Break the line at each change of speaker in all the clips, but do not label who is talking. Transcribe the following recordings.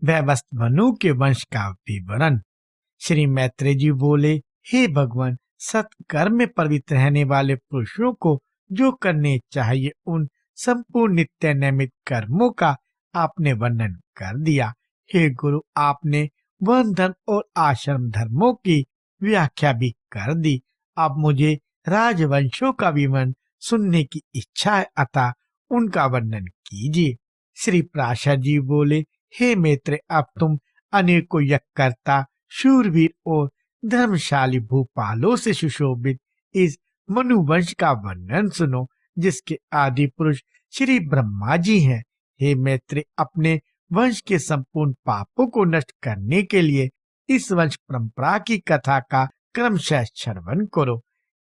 व्यवस्थ मनु के वंश का विवरण। श्री मैत्रेय जी बोले, हे भगवान, सत्कर्म में प्रवृत्त रहने वाले पुरुषों को जो करने चाहिए उन संपूर्ण नित्य नैमित कर्मों का आपने वर्णन कर दिया। हे गुरु, आपने वन धर्म और आश्रम धर्मों की व्याख्या भी कर दी। अब मुझे राजवंशों का विवरण सुनने की इच्छा है, अतः उनका वर्णन कीजिए। श्री पराशर जी बोले, हे मित्र, अब तुम अनेकों यज्ञकर्ता, शूरवीर और धर्मशाली भूपालों से सुशोभित इस मनुवंश का वर्णन सुनो, जिसके आदि पुरुष श्री ब्रह्मा जी हैं। हे मित्र, अपने वंश के संपूर्ण पापों को नष्ट करने के लिए इस वंश परंपरा की कथा का क्रमशः श्रवण करो।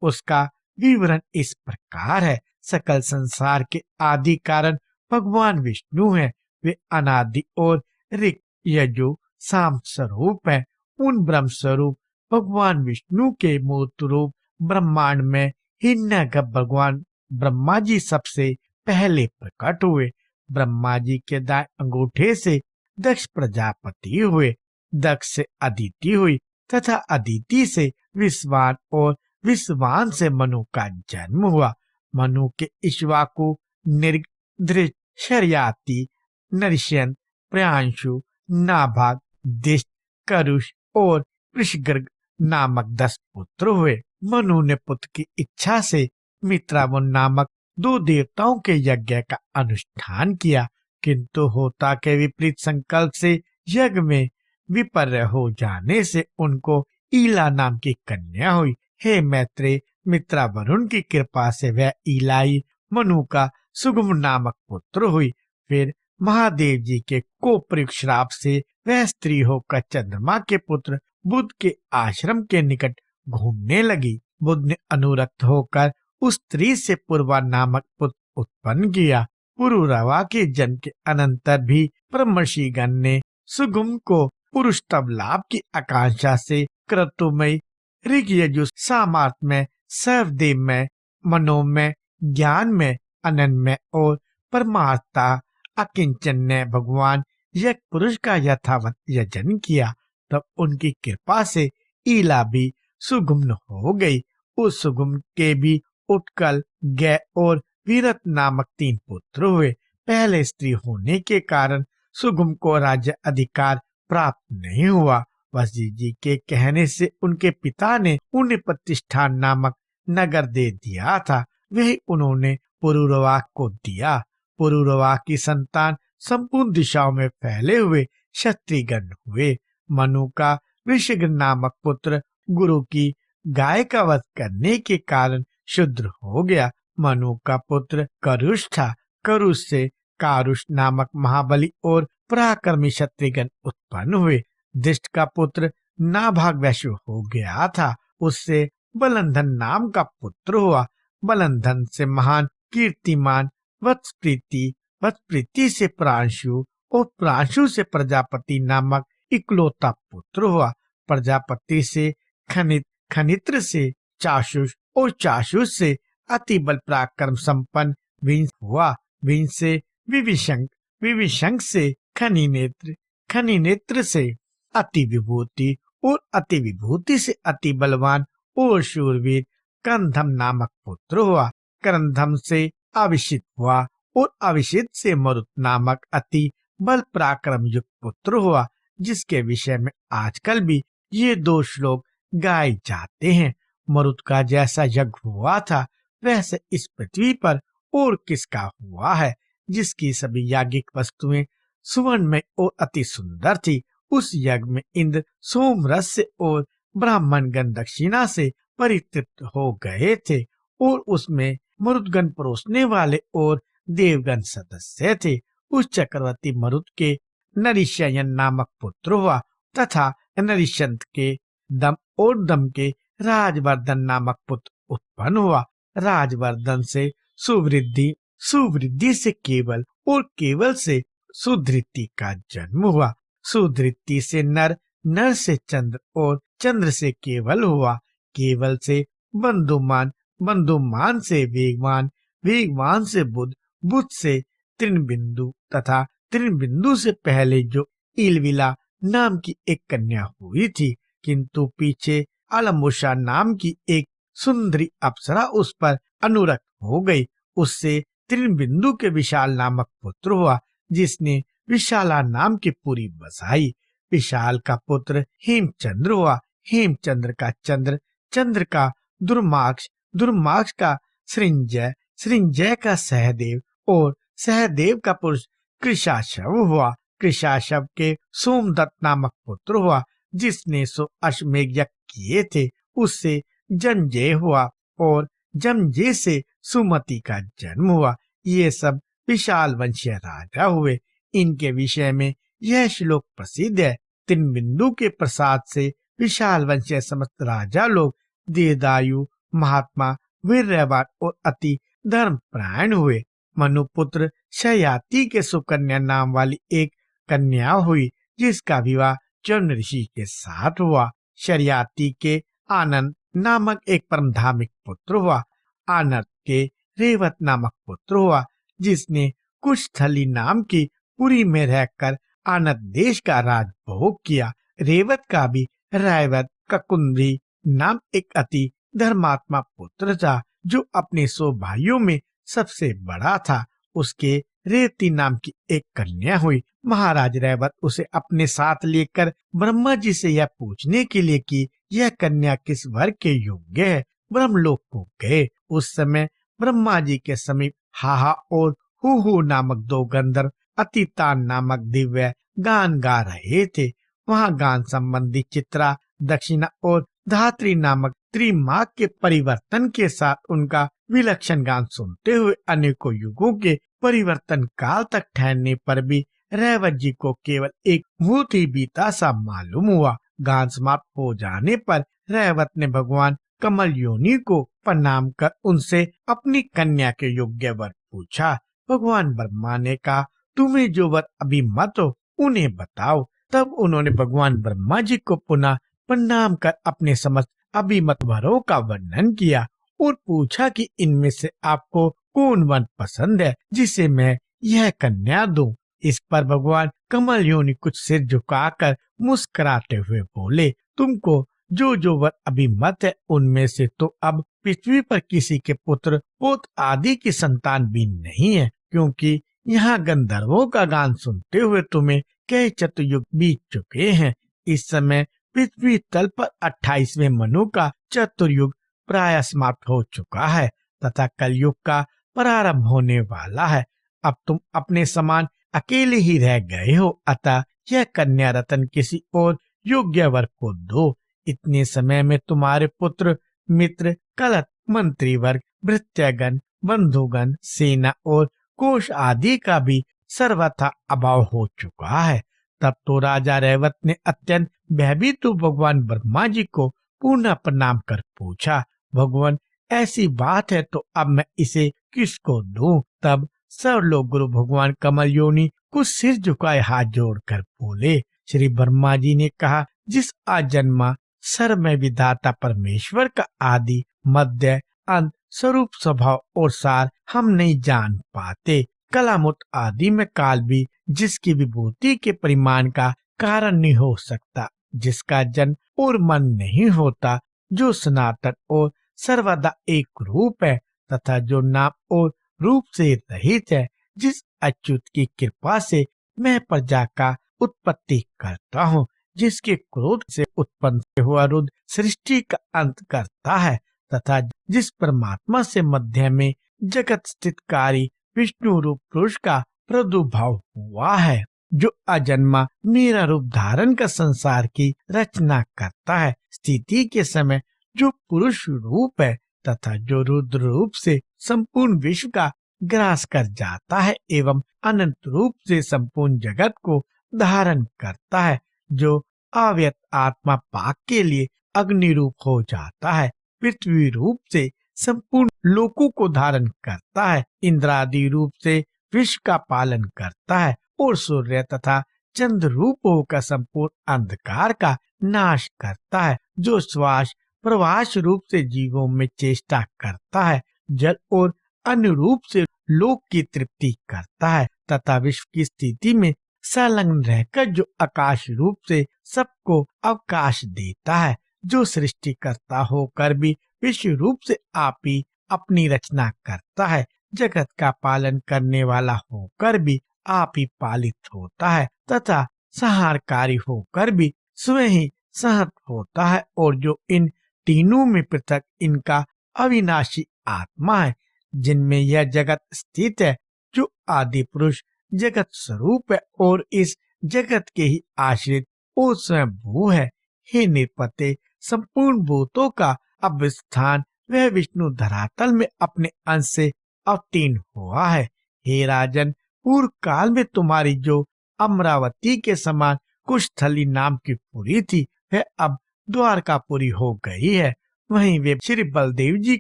उसका विवरण इस प्रकार है। सकल संसार के आदि कारण भगवान विष्णु हैं। वे अनादि और ऋक यजु साम स्वरूप है। उन ब्रह्म स्वरूप भगवान विष्णु के मूर्त रूप ब्रह्मांड में हिरण्यगर्भ भगवान ब्रह्मा जी सबसे पहले प्रकट हुए। ब्रह्मा जी के दाएं अंगूठे से दक्ष प्रजापति हुए, दक्ष से अदिति हुई तथा अदिति से विश्वान और विश्वान से मनु का जन्म हुआ। मनु के इक्ष्वाकु, निर्दृ, शर्याति, नरिष्यंत, प्रियांशु, नाभाग, दिष्ट, करुष और वृषगर्ग नामक 10 पुत्र हुए। मनु ने पुत्र की इच्छा से मित्रावन नामक 2 देवताओं के यज्ञ का अनुष्ठान किया, किंतु होता के विपरीत संकल्प से यज्ञ में विपर्य हो जाने से उनको ईला नाम की कन्या हुई। हे मैत्रेय, मित्रा वरुण की कृपा से वह ईलाई मनु का सुगम नामक पुत्र हुई। फिर महादेव जी के कोप्रयुक्त श्राप से वह स्त्री होकर चंद्रमा के पुत्र बुध के आश्रम के निकट घूमने लगी। बुध ने अनुरक्त होकर उस स्त्री से पूर्वा नामक पुत्र उत्पन्न किया। पुरुरवा के जन्म के अनंतर भी ब्रह्मर्षिगण ने सुगम को पुरुष तब लाभ की आकांक्षा से क्रतुमय, ऋग्यजु, सामार्थ में, सर्वदेव में, मनोमय, ज्ञान में, अनन्य और परमार्था अकिंचन ने भगवान यज्ञ पुरुष का यथावत यजन किया। तब उनकी कृपा से ईला भी सुगुम्न हो गई। उस सुगुम के भी उत्कल, गय और वीरत नामक 3 पुत्र हुए। पहले स्त्री होने के कारण सुगुम को राज्य अधिकार प्राप्त नहीं हुआ। वशिष्ठ जी के कहने से उनके पिता ने उन्हें प्रतिष्ठान नामक नगर दे दिया था। वही उन्होंने पुरुरवा को दिया। पुरुरवा की संतान संपूर्ण दिशाओं में फैले हुए क्षत्रियगण हुए। मनु का वृषग नामक पुत्र गुरु की गाय का वध करने के कारण शूद्र हो गया। मनु का पुत्र करुष था। करुष से कारुष नामक महाबली और पराक्रमी क्षत्रियगण उत्पन्न हुए। दिष्ट का पुत्र नाभाग वैश्य हो गया था। उससे बलंधन नाम का पुत्र हुआ। बलंधन से महान कीर्तिमान वत्सप्रीति, वत्सप्रीति से प्रांशु और प्रांशु से प्रजापति नामक इकलौता पुत्र हुआ। प्रजापति से खनित, खनित्र से चाशुष और चाशुष से अति बल पराक्रम संपन्न विंस हुआ। विंस से विविशंक, विविशंक से खनिनेत्र, खनिनेत्र से अति विभूति और अति विभूति से अति बलवान और शूरवीर करंधम नामक पुत्र हुआ। करंधम से अविषित हुआ और अविषित से मरुत नामक अति बल पराक्रम युक्त पुत्र हुआ, जिसके विषय में आजकल भी ये 2 श्लोक गाए जाते हैं। मरुत का जैसा यज्ञ हुआ था वैसे इस पृथ्वी पर और किसका हुआ है, जिसकी सभी याज्ञिक वस्तुएं सुवर्ण में और अति सुंदर थी। उस यज्ञ में इंद्र सोमरस से और ब्राह्मण गण दक्षिणा से परितृप्त हो गए थे और उसमें मरुदगण परोसने वाले और देवगण सदस्य थे। उस चक्रवर्ती मरुद के नरिशयन नामक पुत्र हुआ तथा नरिशंत के दम और दम के राजवर्धन नामक पुत्र उत्पन्न हुआ। राजवर्धन से सुवृद्धि, सुवृद्धि से केवल और केवल से सुधृति का जन्म हुआ। सुधृति से नर, नर से चंद्र और चंद्र से केवल हुआ। केवल से बंधुमान, बंधुमान से वेगवान, वेगवान से बुध, बुध से तृणबिंदु तथा तृणबिंदु से पहले जो इलविला नाम की एक कन्या हुई थी, किंतु पीछे अलमुशा नाम की एक सुंदरी अप्सरा उस पर अनुरक्त हो गई। उससे त्रिनबिंदु के विशाल नामक पुत्र हुआ, जिसने विशाला नाम की पुरी बसाई। विशाल का पुत्र हेमचंद्र हुआ, हेमचंद्र का चंद्र, चंद्र का दुर्माक्ष, दुर्माक्ष का सृंजय, सृंजय का सहदेव और सहदेव का पुरुष कृशाशव हुआ। कृशाशव के सोमदत्त नामक पुत्र हुआ, जिसने 100 अश्वमेध यज्ञ किए थे। उससे जमजे हुआ और जमजे से सुमति का जन्म हुआ। ये सब विशाल वंशीय राजा हुए। इनके विषय में यह श्लोक प्रसिद्ध है। त्रिनबिंदु के प्रसाद से विशाल वंशीय समस्त राजा लोग दीर्घायु, महात्मा, वीर्यवान और अति धर्मपरायण हुए। मनुपुत्र शयाति के सुकन्या नाम वाली एक कन्या हुई, जिसका विवाह चरण ऋषि के साथ हुआ। शर्याति के आनंद नामक एक परम धार्मिक पुत्र हुआ। आनंद के रेवत नामक पुत्र हुआ, जिसने कुशस्थली नाम की पुरी में रहकर आनंद देश का राजभोग किया। रेवत का भी रायवत ककुंदी नाम एक अति धर्मात्मा पुत्र था, जो अपने 100 भाइयों में सबसे बड़ा था। उसके रेवती नाम की एक कन्या हुई। महाराज रेवत उसे अपने साथ लेकर ब्रह्मा जी से यह पूछने के लिए कि यह कन्या किस वर के योग्य है, ब्रह्मलोक को गए। उस समय ब्रह्मा जी के समीप हाहा और हु नामक 2 गंधर्व अतितान नामक दिव्य गान गा रहे थे। वहाँ गान संबंधी चित्रा, दक्षिणा और धात्री नामक त्रिमाक के परिवर्तन के साथ उनका विलक्षण गान सुनते हुए अनेकों युगों के परिवर्तन काल तक ठहरने पर भी रेवत जी को केवल एक भूत ही बीता सा मालूम हुआ। गान समाप्त हो जाने पर रेवत ने भगवान कमल योनि को प्रणाम कर उनसे अपनी कन्या के योग्य वर पूछा। भगवान ब्रह्मा ने कहा, तुम्हें जो वर अभी मत हो उन्हें बताओ। तब उन्होंने भगवान ब्रह्मा जी को पुनः प्रणाम कर अपने समस्त अभिमत वरों का वर्णन किया और पूछा कि इनमें से आपको कौन वर पसंद है, जिसे मैं यह कन्या दूं। इस पर भगवान कमल योनि कुछ सिर झुकाकर मुस्कुराते हुए बोले, तुमको जो जो वर अभिमत है उनमें से तो अब पृथ्वी पर किसी के पुत्र पोत आदि की संतान भी नहीं है, क्योंकि यहाँ गंधर्वों का गान सुनते हुए तुम्हें कई चतुर्युग बीत चुके हैं। इस समय पृथ्वी तल पर 28वें मनु का चतुर्युग प्राय समाप्त हो चुका है तथा कलयुग का प्रारंभ होने वाला है। अब तुम अपने समान अकेले ही रह गए हो, अतः यह कन्या रतन किसी और योग्य वर को दो। इतने समय में तुम्हारे पुत्र, मित्र, कलत, मंत्री वर्ग, भृत्यगण, बंधुगण, सेना और कोष आदि का भी सर्वथा अभाव हो चुका है। तब तो राजा रेवत ने अत्यंत भयभीत भगवान ब्रह्मा जी को पुनः प्रणाम कर पूछा, भगवान ऐसी बात है तो अब मैं इसे किसको दूं? तब सर्वलोक गुरु भगवान कमल योनि कुछ सिर झुकाए हाथ जोड़कर बोले। श्री ब्रह्मा जी ने कहा, जिस अजन्मा सर्वमय विधाता परमेश्वर का आदि मध्य अंत स्वरूप स्वभाव और सार हम नहीं जान पाते, कलामुत आदि में काल भी जिसकी विभूति के परिमाण का कारण नहीं हो सकता, जिसका जन्म और मन नहीं होता, जो सनातन और सर्वदा एक रूप है तथा जो नाम और रूप से रहित है, जिस अच्युत की कृपा से मैं प्रजा का उत्पत्ति करता हूँ, जिसके क्रोध से उत्पन्न हुआ रुद्र सृष्टि का अंत करता है तथा जिस परमात्मा से मध्य में जगत स्थितकारी विष्णु रूप पुरुष का प्रादुर्भाव हुआ है, जो अजन्मा मेरा रूप धारण कर संसार की रचना करता है, स्थिति के समय जो पुरुष रूप है तथा जो रुद्र रूप से संपूर्ण विश्व का ग्रास कर जाता है एवं अनंत रूप से संपूर्ण जगत को धारण करता है, जो अव्यक्त आत्मा पाक के लिए अग्नि रूप हो जाता है, पृथ्वी रूप से संपूर्ण लोकों को धारण करता है, इंद्रादि रूप से विश्व का पालन करता है और सूर्य तथा चंद्र रूप होकर संपूर्ण अंधकार का नाश करता है, जो श्वास प्रवास रूप से जीवों में चेष्टा करता है, जल और अन्य रूप से लोक की तृप्ति करता है तथा विश्व की स्थिति में संलग्न रहकर जो आकाश रूप से सबको अवकाश देता है, जो सृष्टिकर्ता होकर भी विश्व रूप से आप ही अपनी रचना करता है, जगत का पालन करने वाला होकर भी आप ही पालित होता है तथा संहारकारी होकर भी स्वयं ही सहत होता है, और जो इन तीनों में पृथक इनका अविनाशी आत्मा है, जिनमें यह जगत स्थित है, जो आदि पुरुष जगत स्वरूप है और इस जगत के ही आश्रित वो स्वयं भू है। हे निरपते, संपूर्ण भूतों का अब स्थान वह विष्णु धरातल में अपने अंश से अवतीर्ण हुआ है। हे राजन, पूर्व काल में तुम्हारी जो अमरावती के समान कुशस्थली नाम की पुरी थी, वह अब द्वारकापुरी हो गई है। वहीं वे श्री बलदेव जी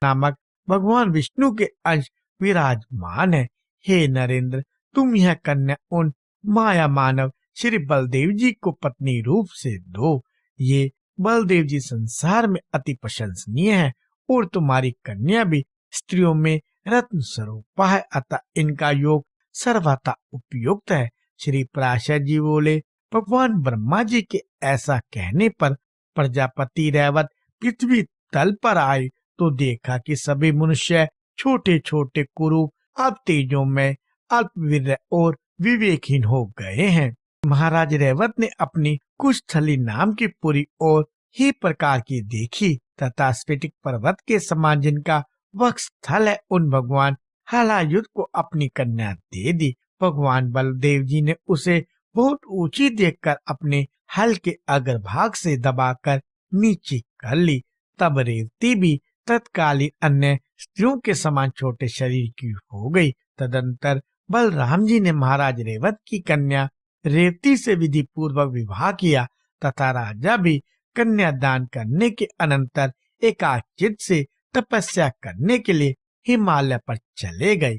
नामक भगवान विष्णु के अंश विराजमान है। हे नरेंद्र, तुम यह कन्या उन माया मानव श्री बलदेव जी को पत्नी रूप से दो। ये बलदेव जी संसार में अति प्रशंसनीय है और तुम्हारी कन्या भी स्त्रियों में रत्न स्वरूपा है, अतः इनका योग सर्वथा उपयुक्त है। श्री पराशर जी बोले, भगवान ब्रह्मा जी के ऐसा कहने पर प्रजापति रैवत पृथ्वी तल पर आए तो देखा कि सभी मनुष्य छोटे छोटे कुरूप अब तेजों में अल्पवीर और विवेकहीन हो गए हैं। महाराज रैवत ने अपनी कुशस्थली नाम की पुरी और ही प्रकार की देखी तथा स्फटिक पर्वत के समान जिनका वक्षस्थल है, उन भगवान हलायुध को अपनी कन्या दे दी। भगवान बलदेव जी ने उसे बहुत ऊंची देखकर अपने हल के अग्रभाग से दबाकर नीचे कर ली। तब रेवती भी तत्कालीन अन्य स्त्रियों के समान छोटे शरीर की हो गई। तदंतर बलराम जी ने महाराज रेवत की कन्या रेवती से विधि पूर्वक विवाह किया तथा राजा भी कन्या दान करने के अनंतर एकाचित से तपस्या करने के लिए हिमालय पर चले गए।